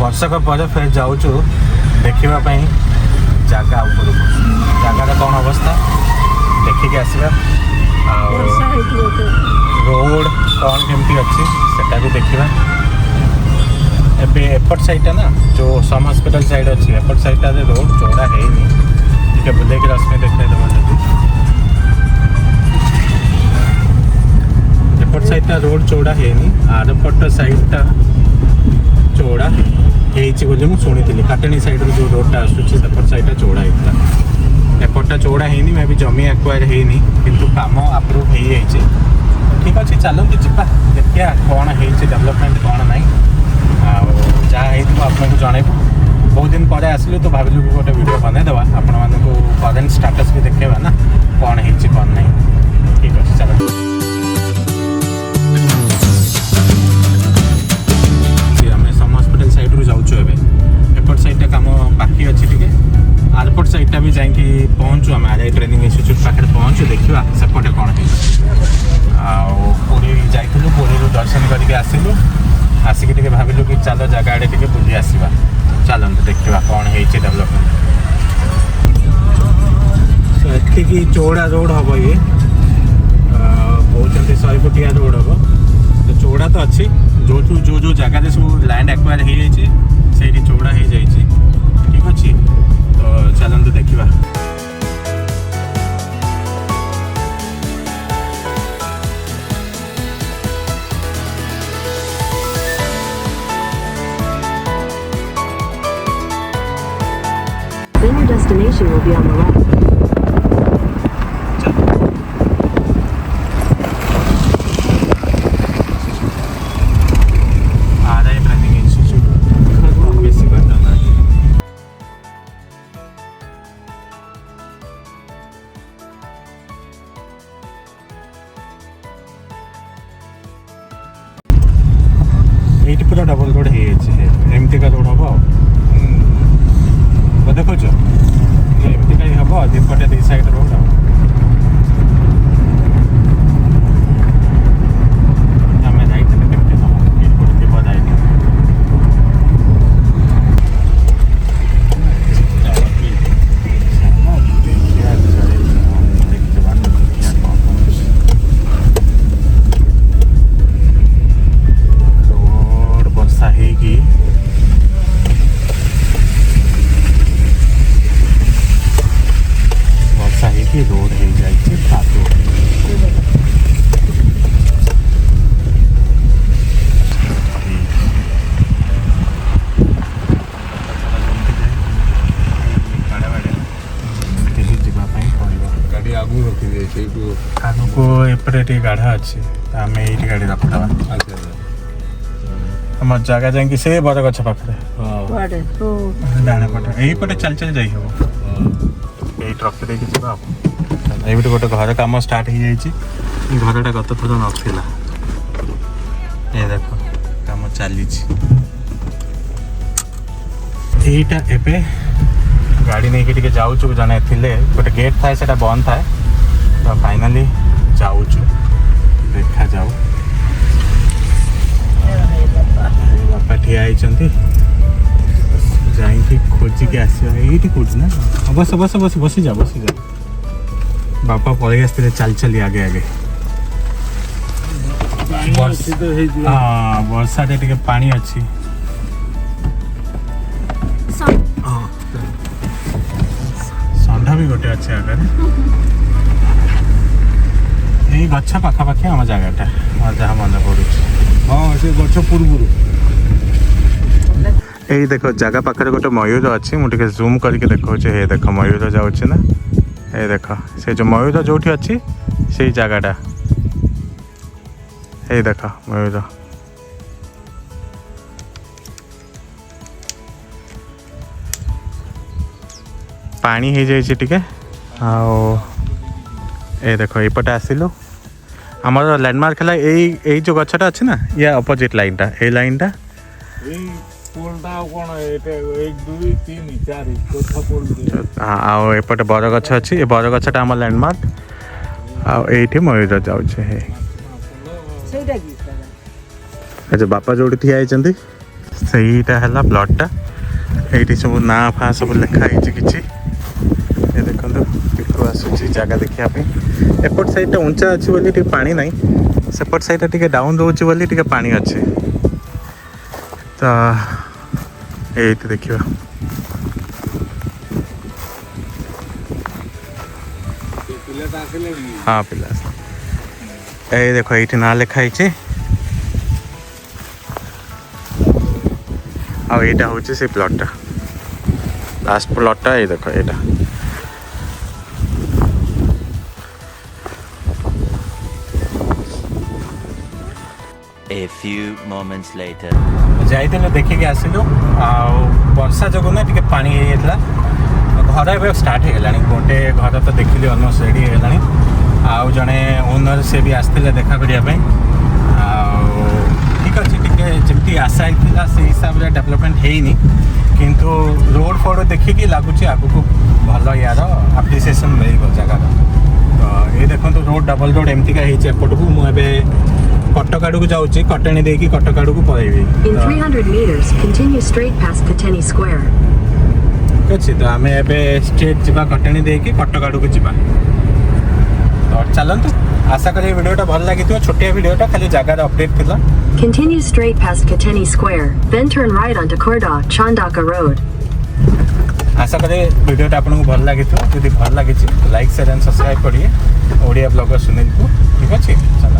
वर्षक पर फिर जाऊँ देखापी जगह उपरको जगार कौन अवस्था देखिक आसवा रोड कौन केमती अच्छी सेटा भी देखा एपट साइडटा ना जो सम हॉस्पिटल साइड अच्छी एपट साइडटा रोड चौड़ा है नहीं बुले रश्मि देखा एपट साइडटा रोड चौड़ा है नहीं आरपट साइडटा चौड़ा होली मुझे शुणी काटणी साइड जो रोडटा आसपट साइडटा चौड़ा होता एपटा चौड़ा है मैं भी जमी एक्वायर है किंतु काम अप्रूव हो जाए ठीक अच्छे चलते जा देखिए कौन है डेवलपमेंट कौन ना जहाँ आपको जनइबू बहुत दिन पर आसलु तो भाविलु कि गोटे वीडियो बनईदेवा आपण मानक करेन्ट स्टाटस भी देखा ना कौन है कौन ना ठीक अच्छे चलो साइड रू जाऊँ एपट साइडटा कम बाकी अच्छी टी आरपट साइडटा भी जाकि पहुँचू आम आर आई ट्रेनिंग इन्स्टिट्यूट पाखे पहुँचू देखा सेपटे कौन है पूरी जाइलु पूरी दर्शन करके आसिलु आसिक भाविलु कि चलो जगह आड़े टे बुली आसवा चलते देखा कौन है डेवलपमेंट एति चौड़ा रोड हम ये कहते 100 फुटिया रोड हम तो चौड़ा तो अच्छी जो जो जो जगह सब लैंड एक्वायर हो जाए चौड़ा हो जाए ठीक अच्छे तो चलते देखा Then your destination will be on the left. ये पूरा डबल रोड एमती का रोड हम देखो एमती का हम दीपटे दी साइड रोड आम जाइए केमती हम जाए रोड हो जाए कादो गाड़ी आगू रखी से आगको एपटे गाढ़ा अच्छे आम ये गाड़ी रखा आम जगह जाकि से बर गछ पाखे डाणे पटे यही पटे चल चल जाई हम यही ट्रक देखिए जा ये गोटे घर कम स्टार्ट हो जाए घरटा गत थर नाला ये देख कम चली यहीटा एबे गाड़ी नहीं कि जाऊँ जन थे गोटे गेट थाए से बंद थाए तो फाइनाली जाऊँ देखा जाऊ बापा ठिया जाइए खोजिक आसवा ये कौन ना बस बस बस बसी जा बापा पलि आसते चल चली आगे आगे हाँ वर्षा टे पानी अच्छी षंढ भी गोटे अच्छे आगे यही गछ पाखापाखि आम जगटा जहाँ मन पड़ू हाँ से गछ पूर्व यही देख जगह पाखे गोटे मयूर अच्छी मुझे जूम करके देखा हे देख मयूर जाऊँच ना ये देख से जो मयूर जो अच्छी से जगटा ये देख मयूर पानी हो जाए टे ये देख यपटे आसिलु आमर लैंडमार्क है यही जो गछटा अच्छी ना या अपोजिट लाइनटा ये लाइनटा आउटे बर गछ अच्छी ये बर गछटा आम लैंडमार्क आठी मयूर जाऊे जो बापा जो ठिया ସେଇଟା ହେଲା ପ୍ଲଟ୍ଟା। ଏଇଠି ସବୁ ନାଁ ଫାଁ ସବୁ ଲେଖା ହେଇଛି କିଛି। ଏ ଦେଖନ୍ତୁ ପିକୁ ଆସୁଛି ଜାଗା ଦେଖିବା ପାଇଁ। ଏପଟ ସାଇଡ଼୍ଟା ଉଞ୍ଚା ଅଛି ବୋଲି ଟିକେ ପାଣି ନାହିଁ, ସେପଟ ସାଇଡ଼୍ଟା ଟିକେ ଡାଉନ୍ ରହୁଛି ବୋଲି ଟିକେ ପାଣି ଅଛି। ତ ଏଇଠି ଦେଖିବା। ପିଲାଟା ଆସିଲେଣି? ହଁ ପିଲା ଏଇ ଦେଖ ଏଇଠି ନାଁ ଲେଖା ହେଇଛି। ଆଉ ଏଇଟା ହେଉଛି ସେ ପ୍ଲଟ୍ଟା, ଲାଷ୍ଟ ପ୍ଲଟ୍ଟା। ଏଇ ଦେଖ ଏଇଟା। A few moments later. ଯାଇଥିଲୁ ଦେଖିକି ଆସିଲୁ। ଆଉ ବର୍ଷା ଯୋଗୁଁ ନା ଟିକେ ପାଣି ହେଇଯାଇଥିଲା। ଘର ଏବେ ଷ୍ଟାର୍ଟ ହେଇଗଲାଣି। ଗୋଟେ ଘର ତ ଦେଖିଲି ଅଲମୋଷ୍ଟ ରେଡ଼ି ହେଇଗଲାଣି। ଆଉ ଜଣେ ଓନର୍ ସେ ବି ଆସିଥିଲେ ଦେଖା କରିବା ପାଇଁ। ଆଉ ଠିକ୍ ଅଛି, ଟିକେ ଯେମିତି ଆଶା ହେଇଥିଲା ସେଇ ହିସାବରେ ଡେଭଲପମେଣ୍ଟ ହେଇନି, କିନ୍ତୁ ରୋଡ଼ ଫୋଡ଼ ଦେଖିକି ଲାଗୁଛି ଆଗକୁ ଭଲ ୟାର ଆପ୍ରିସିଏସନ୍ ମିଳିବ ଜାଗାର। ତ ଏଇ ଦେଖନ୍ତୁ ରୋଡ଼ ଡବଲ୍ ରୋଡ଼ ଏମିତିକା ହେଇଛି ଏପଟକୁ। ମୁଁ ଏବେ କଟକ ଆଡ଼କୁ ଯାଉଛି, କଟଣୀ ଦେଇକି କଟକ ଆଡ଼କୁ ପଳେଇବି। In 300 meters, continue straight past Kateni Square. ଠିକ୍ ଅଛି, ତ ଆମେ ଏବେ ଷ୍ଟ୍ରେଟ୍ ଯିବା କଟଣୀ ଦେଇକି କଟକ ଆଡ଼କୁ ଯିବା। ତ ଚାଲନ୍ତୁ, ଆଶା କরি ଭିଡ଼ିଓଟା ଭଲ ଲାଗିଥିବ। ଛୋଟିଆ ଭିଡ଼ିଓଟା ଖାଲି ଜାଗାର ଅପଡେଟ୍ ଥିଲା। Continue straight past Kateni Square, then turn right onto Korda, Chandaka Road. आशा करें वीडियोटा आपको भल लगी। जदि भल लगी लाइक शेयर एंड सब्सक्राइब करिए ओडिया ब्लॉगर सुनील को। ठीक अच्छे चलो।